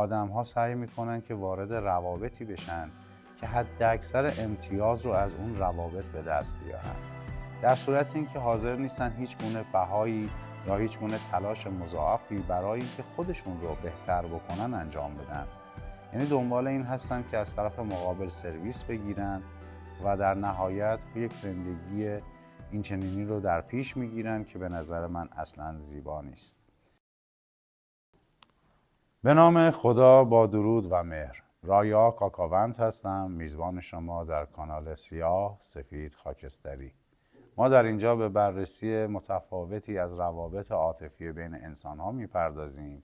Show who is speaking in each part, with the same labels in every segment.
Speaker 1: آدم‌ها سعی میکنن که وارد روابطی بشن که حد اکثر امتیاز رو از اون روابط به دست بیارن، در صورت اینکه حاضر نیستن هیچ گونه بهایی یا هیچ گونه تلاش مضاعفی برای اینکه خودشون رو بهتر بکنن انجام بدن. یعنی دنبال این هستن که از طرف مقابل سرویس بگیرن و در نهایت یک زندگی اینچنینی رو در پیش میگیرن که به نظر من اصلاً زیبا نیست. به نام خدا با درود و مهر. رایا کاکاوند هستم، میزبان شما در کانال سیاه سفید خاکستری. ما در اینجا به بررسی متفاوتی از روابط عاطفی بین انسان‌ها میپردازیم.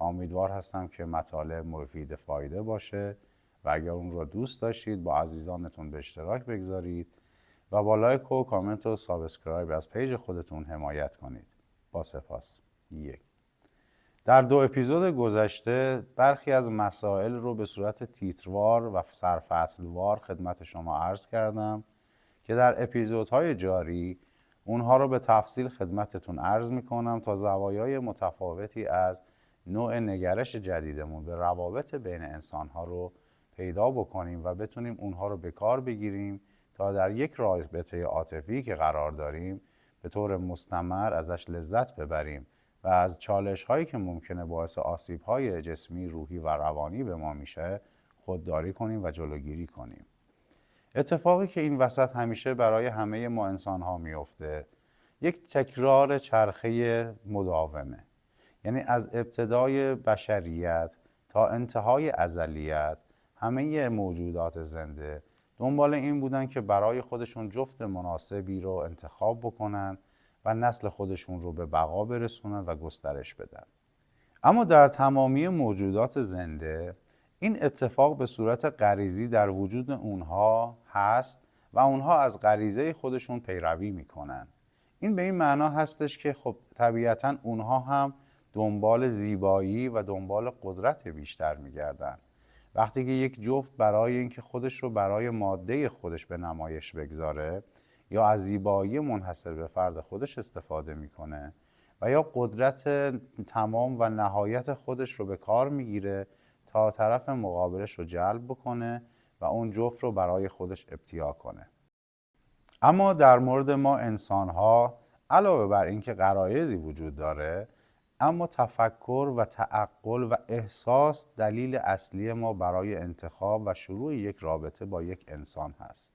Speaker 1: امیدوار هستم که مطالب مفید فایده باشه و اگر اون رو دوست داشتید با عزیزانتون به اشتراک بگذارید و با لایک و کامنت و سابسکرایب از پیج خودتون حمایت کنید. با سپاس. در 2 اپیزود گذشته برخی از مسائل رو به صورت تیتروار و سرفصلوار خدمت شما عرض کردم که در اپیزودهای جاری اونها رو به تفصیل خدمتتون عرض میکنم تا زوایای متفاوتی از نوع نگرش جدیدمون به روابط بین انسانها رو پیدا بکنیم و بتونیم اونها رو به کار بگیریم تا در یک رابطه عاطفی که قرار داریم به طور مستمر ازش لذت ببریم و از چالش هایی که ممکنه باعث آسیب های جسمی، روحی و روانی به ما میشه خودداری کنیم و جلوگیری کنیم. اتفاقی که این وسط همیشه برای همه ما انسان ها میفته یک تکرار چرخه مداومه. یعنی از ابتدای بشریت تا انتهای ازلیت همه موجودات زنده دنبال این بودن که برای خودشون جفت مناسبی رو انتخاب بکنن و نسل خودشون رو به بقا برسونن و گسترش بدن. اما در تمامی موجودات زنده این اتفاق به صورت غریزی در وجود اونها هست و اونها از غریزه خودشون پیروی میکنن. این به این معنا هستش که خب طبیعتاً اونها هم دنبال زیبایی و دنبال قدرت بیشتر میگردن. وقتی که یک جفت برای اینکه خودش رو برای ماده خودش به نمایش بگذاره یا از زیبایی منحصر به فرد خودش استفاده میکنه و یا قدرت تمام و نهایت خودش رو به کار میگیره تا طرف مقابلش رو جلب بکنه و اون جفت رو برای خودش ابتیا کنه. اما در مورد ما انسان‌ها علاوه بر اینکه غرایزی وجود داره، اما تفکر و تعقل و احساس دلیل اصلی ما برای انتخاب و شروع یک رابطه با یک انسان هست.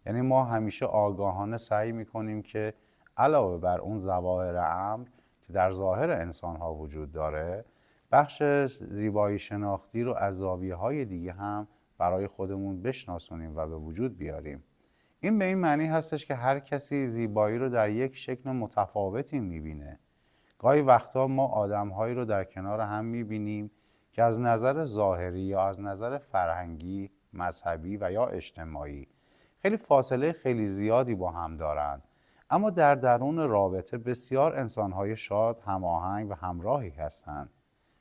Speaker 1: یعنی ما همیشه آگاهانه سعی میکنیم که علاوه بر اون ظواهر امر که در ظاهر انسان‌ها وجود داره، بخش زیبایی شناختی رو از زاویه‌های دیگه هم برای خودمون بشناسونیم و به وجود بیاریم. این به این معنی هستش که هر کسی زیبایی رو در یک شکل متفاوتی میبینه. گاهی وقتا ما آدم‌هایی رو در کنار هم میبینیم که از نظر ظاهری یا از نظر فرهنگی، مذهبی و یا اجتماعی خیلی فاصله خیلی زیادی با هم دارند، اما در درون رابطه بسیار انسان‌های شاد، هماهنگ و همراهی هستند.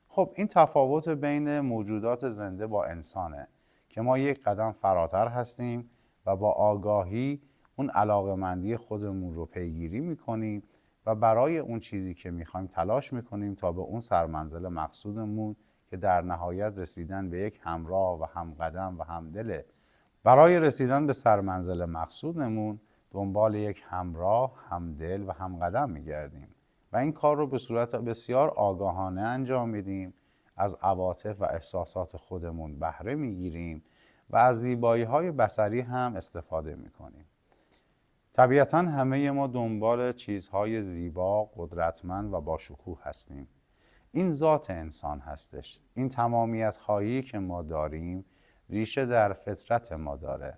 Speaker 1: خب این تفاوت بین موجودات زنده با انسانه که ما یک قدم فراتر هستیم و با آگاهی اون علاقه‌مندی خودمون رو پیگیری میکنیم و برای اون چیزی که میخوایم تلاش میکنیم تا به اون سرمنزل مقصودمون که در نهایت رسیدن به یک همراه و همقدم و همدله. برای رسیدن به سرمنزل مقصودمون دنبال یک همراه، همدل و همقدم میگردیم و این کار رو به صورت بسیار آگاهانه انجام میدیم، از عواطف و احساسات خودمون بهره میگیریم و از زیبایی‌های بصری هم استفاده میکنیم. طبیعتاً همه ما دنبال چیزهای زیبا، قدرتمند و با شکوه هستیم. این ذات انسان هستش. این تمامیت خواهی که ما داریم ریشه در فطرت ما داره.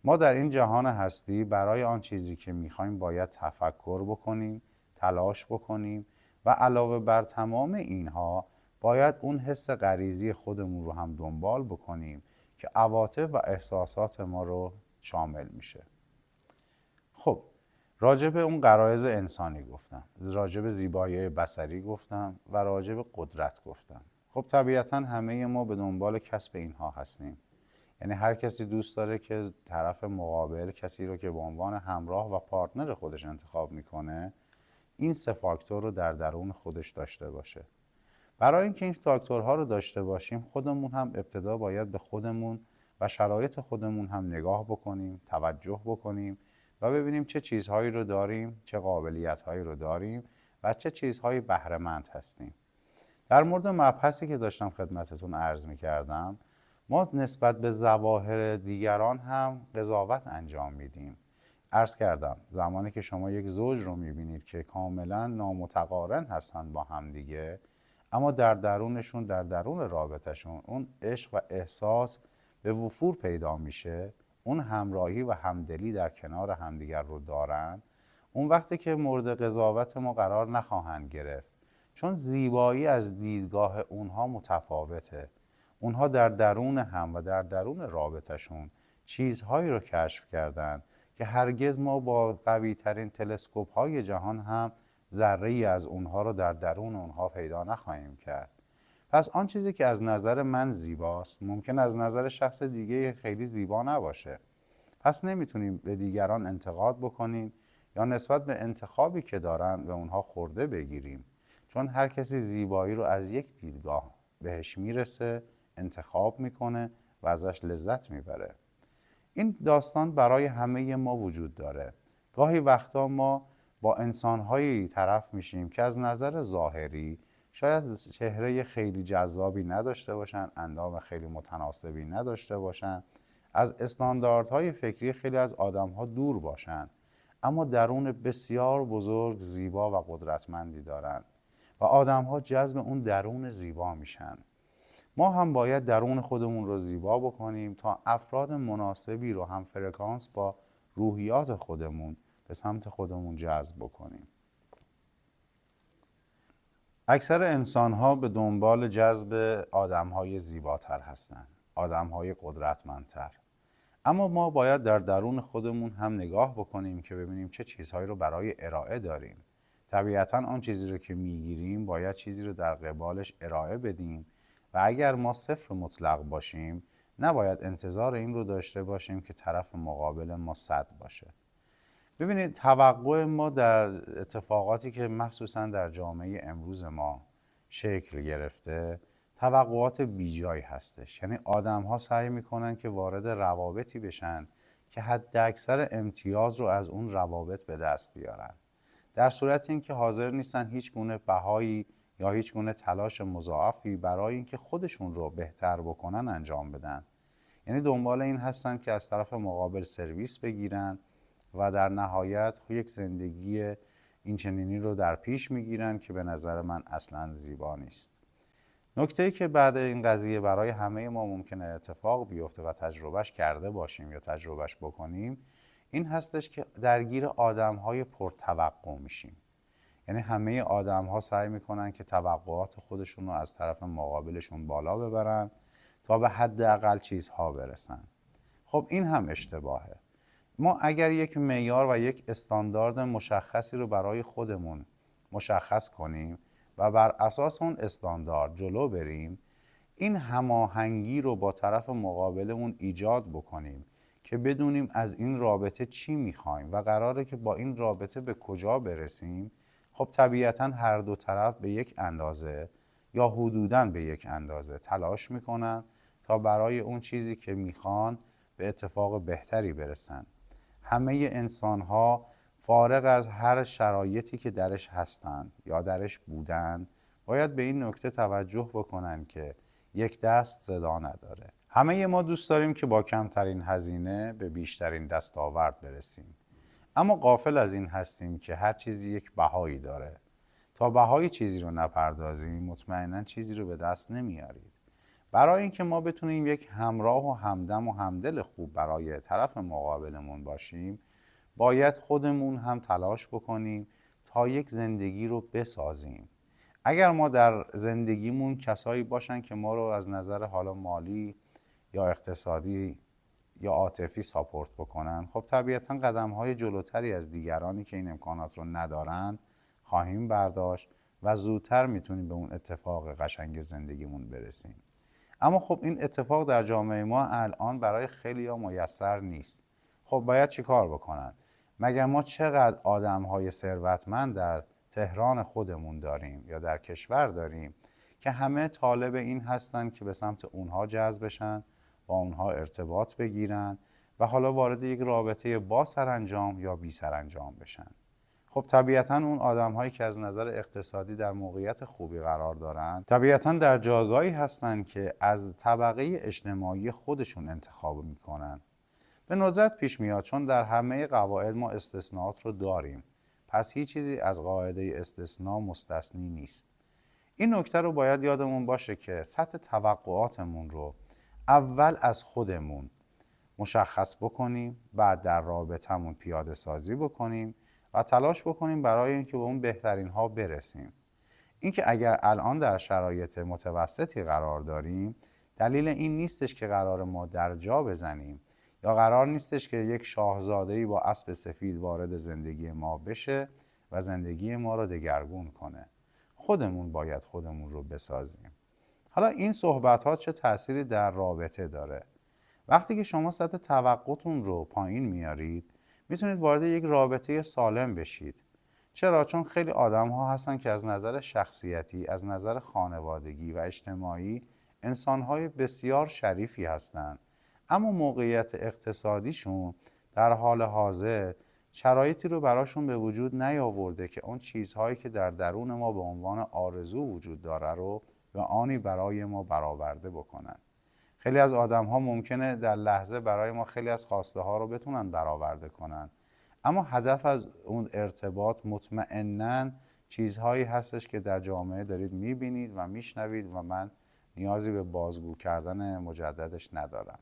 Speaker 1: ما در این جهان هستی برای آن چیزی که میخوایم باید تفکر بکنیم، تلاش بکنیم و علاوه بر تمام اینها باید اون حس غریزی خودمون رو هم دنبال بکنیم که عواطف و احساسات ما رو شامل میشه. خب راجع به اون غرایز انسانی گفتم، راجع به زیبایی بصری گفتم و راجع به قدرت گفتم. خب طبیعتاً همه ما به دنبال کسب اینها هستیم. یعنی هر کسی دوست داره که طرف مقابل، کسی رو که به عنوان همراه و پارتنر خودش انتخاب میکنه، این 3 فاکتور رو در درون خودش داشته باشه. برای اینکه این فاکتورها رو داشته باشیم خودمون هم ابتدا باید به خودمون و شرایط خودمون هم نگاه بکنیم، توجه بکنیم و ببینیم چه چیزهایی رو داریم، چه قابلیت‌هایی رو داریم و چه چیزهایی بهره‌مند هستیم. در مورد مبحثی که داشتم خدمتتون عرض می‌کردم، ما نسبت به ظواهر دیگران هم قضاوت انجام میدیم. عرض کردم زمانی که شما یک زوج رو می‌بینید که کاملا نامتقارن هستن با هم دیگه، اما در درونشون، در درون رابطهشون اون عشق و احساس به وفور پیدا میشه، اون همراهی و همدلی در کنار همدیگر رو دارن، اون وقتی که مورد قضاوت ما قرار نخواهند گرفت، چون زیبایی از دیدگاه اونها متفاوته. اونها در درون هم و در درون رابطهشون چیزهایی رو کشف کردن که هرگز ما با قوی ترین تلسکوپ های جهان هم ذره‌ای از اونها رو در درون اونها پیدا نخواهیم کرد. پس آن چیزی که از نظر من زیباست ممکن از نظر شخص دیگه خیلی زیبا نباشه. پس نمیتونیم به دیگران انتقاد بکنیم یا نسبت به انتخابی که دارن به اونها خورده بگیریم، چون هر کسی زیبایی رو از یک دیدگاه بهش میرسه، انتخاب میکنه و ازش لذت میبره. این داستان برای همه ما وجود داره. گاهی وقتا ما با انسان‌هایی طرف میشیم که از نظر ظاهری شاید چهره خیلی جذابی نداشته باشن، اندام خیلی متناسبی نداشته باشن، از استانداردهای فکری خیلی از آدم‌ها دور باشن، اما درون بسیار بزرگ، زیبا و قدرتمندی دارن و آدم‌ها جذب اون درون زیبا میشن. ما هم باید درون خودمون رو زیبا بکنیم تا افراد مناسبی رو هم فرکانس با روحیات خودمون به سمت خودمون جذب بکنیم. اکثر انسان‌ها به دنبال جذب آدم‌های زیباتر هستند، آدم‌های قدرتمندتر. اما ما باید در درون خودمون هم نگاه بکنیم که ببینیم چه چیزهایی رو برای ارائه داریم. طبیعتاً آن چیزی رو که میگیریم باید چیزی رو در قبالش ارائه بدیم و اگر ما صفر مطلق باشیم نباید انتظار این رو داشته باشیم که طرف مقابل ما 100 باشه. ببینید توقع ما در اتفاقاتی که مخصوصاً در جامعه امروز ما شکل گرفته توقعات بیجایی هستش. یعنی آدم ها سعی میکنن که وارد روابطی بشن که حد اکثر امتیاز رو از اون روابط به دست بیارن، در صورت اینکه حاضر نیستن هیچ گونه بهایی یا هیچ گونه تلاش مضاعفی برای اینکه خودشون رو بهتر بکنن انجام بدن. یعنی دنبال این هستن که از طرف مقابل سرویس بگیرن و در نهایت یک زندگی اینچنینی رو در پیش میگیرن که به نظر من اصلاً زیبا نیست. نکته‌ای که بعد این قضیه برای همه ما ممکنه اتفاق بیفته و تجربهش کرده باشیم یا تجربهش بکنیم این هستش که درگیر آدم‌های پرتوقع میشیم. یعنی همه آدم‌ها سعی میکنن که توقعات خودشون رو از طرف مقابلشون بالا ببرن تا به حداقل چیزها برسن. خب این هم اشتباهه. ما اگر یک معیار و یک استاندارد مشخصی رو برای خودمون مشخص کنیم و بر اساس اون استاندارد جلو بریم، این هماهنگی رو با طرف مقابلمون ایجاد بکنیم که بدونیم از این رابطه چی میخوایم و قراره که با این رابطه به کجا برسیم. خب طبیعتاً هر دو طرف به یک اندازه یا حدوداً به یک اندازه تلاش میکنن تا برای اون چیزی که میخوان به اتفاق بهتری برسن. همه انسان‌ها فارغ از هر شرایطی که درش هستند یا درش بودن باید به این نکته توجه بکنن که یک دست صدا نداره. همه ما دوست داریم که با کمترین هزینه به بیشترین دستاورد برسیم، اما غافل از این هستیم که هر چیزی یک بهایی داره. تا بهای چیزی رو نپردازیم مطمئناً چیزی رو به دست نمیارید. برای اینکه ما بتونیم یک همراه و همدم و همدل خوب برای طرف مقابلمون باشیم باید خودمون هم تلاش بکنیم تا یک زندگی رو بسازیم. اگر ما در زندگیمون کسایی باشن که ما رو از نظر حالا مالی یا اقتصادی یا عاطفی ساپورت بکنن، خب طبیعتاً قدم‌های جلوتری از دیگرانی که این امکانات رو ندارن خواهیم برداشت و زودتر میتونیم به اون اتفاق قشنگ زندگیمون برسیم. اما خب این اتفاق در جامعه ما الان برای خیلی‌ها میسر نیست. خب باید چی کار بکنن؟ مگر ما چقدر آدم‌های ثروتمند در تهران خودمون داریم یا در کشور داریم که همه طالب این هستن که به سمت اونها جذب بشن، با اونها ارتباط بگیرن و حالا وارد یک رابطه با سرانجام یا بی سرانجام بشن. خب طبیعتاً اون آدم‌هایی که از نظر اقتصادی در موقعیت خوبی قرار دارن، طبیعتاً در جایگاهی هستن که از طبقه اجتماعی خودشون انتخاب میکنن. به ندرت پیش میاد، چون در همه قواعد ما استثناءات رو داریم. پس هیچ چیزی از قاعده استثناء مستثنی نیست. این نکته رو باید یادمون باشه که سطح توقعاتمون رو اول از خودمون مشخص بکنیم، بعد در رابطمون پیاده سازی بکنیم و تلاش بکنیم برای اینکه به اون بهترین ها برسیم. اینکه اگر الان در شرایط متوسطی قرار داریم، دلیل این نیستش که قرار ما در جا بزنیم یا قرار نیستش که یک شاهزاده‌ای با اسب سفید وارد زندگی ما بشه و زندگی ما رو دگرگون کنه. خودمون باید خودمون رو بسازیم. حالا این صحبت ها چه تأثیری در رابطه داره؟ وقتی که شما سطح توقعتون رو پایین میارید، میتونید وارد یک رابطه سالم بشید. چرا؟ چون خیلی آدم ها هستن که از نظر شخصیتی، از نظر خانوادگی و اجتماعی انسان های بسیار شریفی هستند، اما موقعیت اقتصادیشون در حال حاضر شرایطی رو براشون به وجود نیاورده که اون چیزهایی که در درون ما به عنوان آرزو وجود داره رو به آنی برای ما برآورده بکنن. خیلی از آدم ها ممکنه در لحظه برای ما خیلی از خواسته ها رو بتونن برآورده کنن، اما هدف از اون ارتباط مطمئناً چیزهایی هستش که در جامعه دارید میبینید و میشنوید و من نیازی به بازگو کردن مجددش ندارم.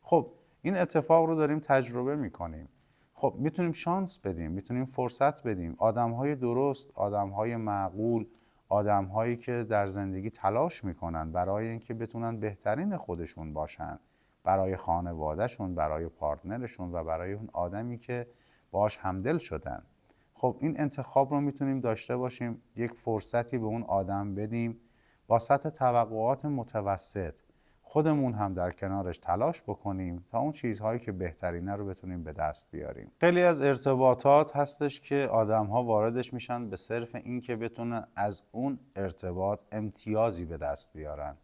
Speaker 1: خب این اتفاق رو داریم تجربه میکنیم. خب میتونیم شانس بدیم، میتونیم فرصت بدیم. آدمهای درست، آدمهای معقول، آدمهایی که در زندگی تلاش میکنن برای اینکه بتونن بهترین خودشون باشن، برای خانوادهشون، برای پارتنرشون و برای اون آدمی که باهاش همدل شدن. خب این انتخاب رو میتونیم داشته باشیم، یک فرصتی به اون آدم بدیم با سطح توقعات متوسط، خودمون هم در کنارش تلاش بکنیم تا اون چیزهایی که بهترینه رو بتونیم به دست بیاریم. خیلی از ارتباطات هستش که آدم‌ها واردش میشن به صرف این که بتونن از اون ارتباط امتیازی به دست بیارن.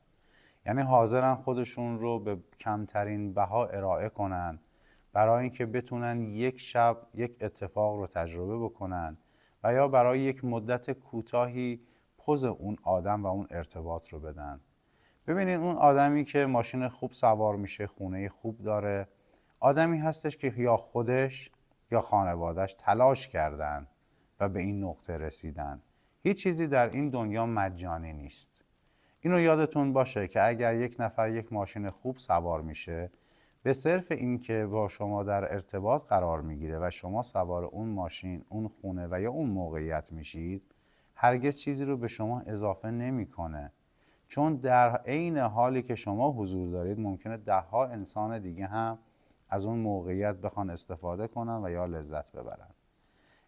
Speaker 1: یعنی حاضرن خودشون رو به کمترین بها ارائه کنن برای اینکه بتونن یک شب یک اتفاق رو تجربه بکنن و یا برای یک مدت کوتاهی پوز اون آدم و اون ارتباط رو بدن. ببینید اون آدمی که ماشین خوب سوار میشه، خونه خوب داره، آدمی هستش که یا خودش یا خانوادهش تلاش کردن و به این نقطه رسیدن. هیچ چیزی در این دنیا مجانی نیست. اینو یادتون باشه که اگر یک نفر یک ماشین خوب سوار میشه، به صرف این که با شما در ارتباط قرار میگیره و شما سوار اون ماشین، اون خونه و یا اون موقعیت میشید، هرگز چیزی رو به شما اضافه نمیکنه. چون در عین حالی که شما حضور دارید، ممکنه 10 انسان دیگه هم از اون موقعیت بخوان استفاده کنن و یا لذت ببرن.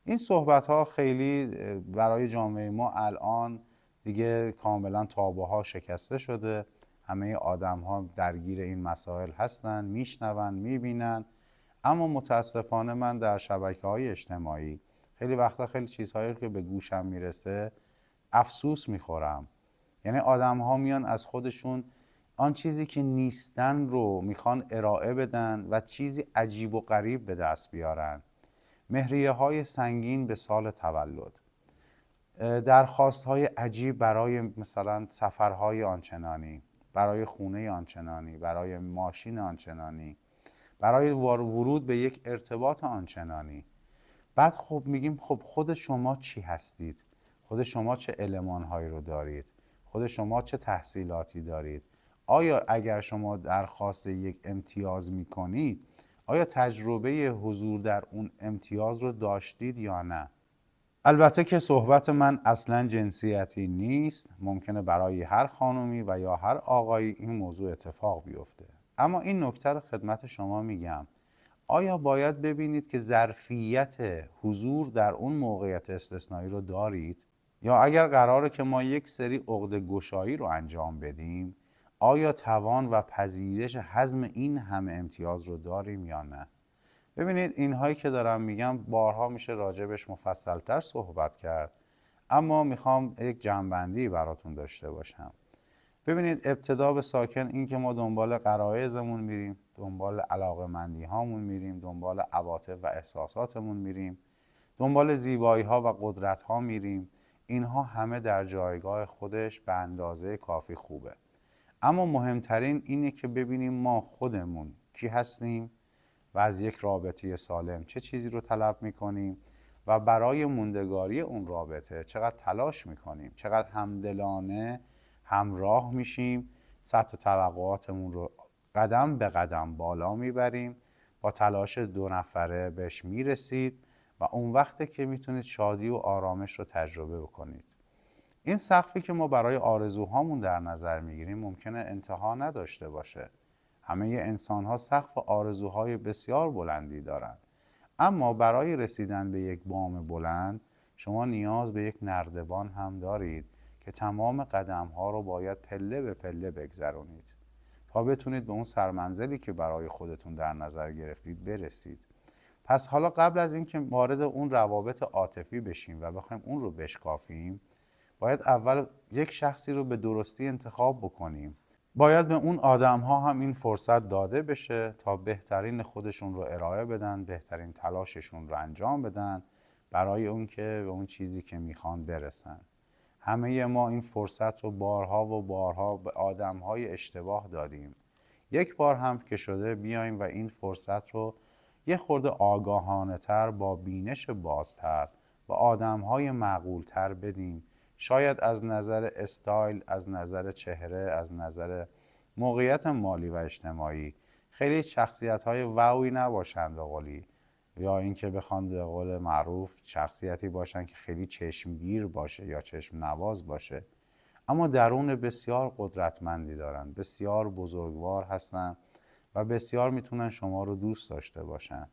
Speaker 1: این صحبت ها خیلی برای جامعه ما الان دیگه کاملا تابوها شکسته شده. همه آدم ها درگیر این مسائل هستن، میشنون، میبینن، اما متاسفانه من در شبکه‌های اجتماعی خیلی وقتا خیلی چیزهایی که به گوشم میرسه افسوس میخورم. یعنی آدم ها میان از خودشون آن چیزی که نیستن رو میخوان ارائه بدن و چیزی عجیب و غریب به دست بیارن. مهریه های سنگین به سال تولد، درخواست های عجیب برای مثلا سفرهای آنچنانی، برای خونه آنچنانی، برای ماشین آنچنانی، برای ورود به یک ارتباط آنچنانی. بعد خب میگیم خب خود شما چی هستید؟ خود شما چه المانهایی رو دارید؟ خود شما چه تحصیلاتی دارید؟ آیا اگر شما درخواست یک امتیاز میکنید، آیا تجربه حضور در اون امتیاز رو داشتید یا نه؟ البته که صحبت من اصلا جنسیتی نیست. ممکنه برای هر خانومی و یا هر آقایی این موضوع اتفاق بیفته. اما این نکته رو خدمت شما میگم. آیا باید ببینید که ظرفیت حضور در اون موقعیت استثنایی رو دارید؟ یا اگر قراره که ما یک سری عقده گشایی رو انجام بدیم، آیا توان و پذیرش هضم این همه امتیاز رو داریم یا نه؟ ببینید اینهایی که دارم میگم بارها میشه راجبش مفصلتر صحبت کرد، اما میخوام یک جمع‌بندی براتون داشته باشم. ببینید، ابتدا به ساکن این که ما دنبال غرایزمون میریم، دنبال علاقه‌مندی هامون میریم، دنبال عواطف و احساساتمون میریم، دنبال زیبایی ها و قدرت ها میریم. اینها همه در جایگاه خودش به اندازه کافی خوبه. اما مهمترین اینه که ببینیم ما خودمون کی هستیم و از یک رابطه سالم چه چیزی رو طلب میکنیم و برای موندگاری اون رابطه چقدر تلاش میکنیم، چقدر همدلانه همراه میشیم، سطح توقعاتمون رو قدم به قدم بالا میبریم، با تلاش دو نفره بهش میرسید و اون وقته که میتونید شادی و آرامش رو تجربه بکنید. این سقفی که ما برای آرزوهامون در نظر میگیریم ممکنه انتها نداشته باشه. همه انسان‌ها سقف آرزوهای بسیار بلندی دارند. اما برای رسیدن به یک بام بلند شما نیاز به یک نردبان هم دارید که تمام قدم‌ها رو باید پله به پله بگذرونید تا بتونید به اون سرمنزلی که برای خودتون در نظر گرفتید برسید. پس حالا قبل از اینکه وارد اون روابط عاطفی بشیم و بخوایم اون رو بشکافیم، باید اول یک شخصی رو به درستی انتخاب بکنیم. باید به اون آدم ها هم این فرصت داده بشه تا بهترین خودشون رو ارائه بدن، بهترین تلاششون رو انجام بدن برای اون که به اون چیزی که میخوان برسن. همه ما این فرصت رو بارها و بارها به آدم های اشتباه دادیم. یک بار هم که شده بیایم و این فرصت رو یه خورده آگاهانه تر، با بینش بازتر، با آدم های معقول تر بدیم. شاید از نظر استایل، از نظر چهره، از نظر موقعیت مالی و اجتماعی خیلی شخصیت های واوی نباشند به قولی، یا اینکه بخوان به قول معروف شخصیتی باشن که خیلی چشمگیر باشه یا چشم نواز باشه، اما درون بسیار قدرتمندی دارن، بسیار بزرگوار هستن و بسیار میتونن شما رو دوست داشته باشن.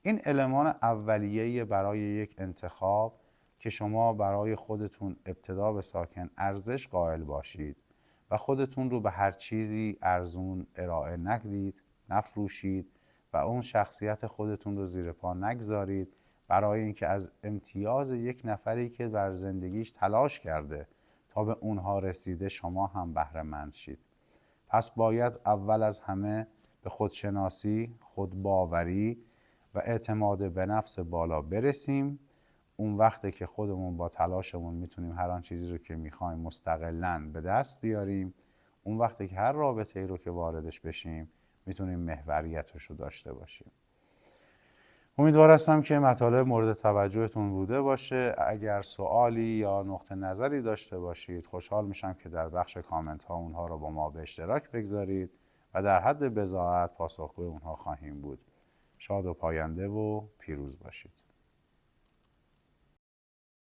Speaker 1: این المان اولیه برای یک انتخاب که شما برای خودتون ابتدا به ساکن ارزش قائل باشید و خودتون رو به هر چیزی ارزون ارائه ندید، نفروشید و اون شخصیت خودتون رو زیر پا نگذارید برای اینکه از امتیاز یک نفری که بر زندگیش تلاش کرده تا به اونها رسیده شما هم بهره مند شید. پس باید اول از همه به خودشناسی، خودباوری و اعتماد به نفس بالا برسیم. اون وقته که خودمون با تلاشمون میتونیم هر آن چیزی رو که میخوایم مستقلاً به دست بیاریم. اون وقته که هر رابطه ای رو که واردش بشیم میتونیم محوریتش رو داشته باشیم. امیدوار هستم که مطالب مورد توجهتون بوده باشه. اگر سوالی یا نقطه نظری داشته باشید خوشحال میشم که در بخش کامنت ها اونها رو با ما به اشتراک بگذارید و در حد بضاعت پاسخگوی اونها خواهیم بود. شاد و پاینده و پیروز باشید.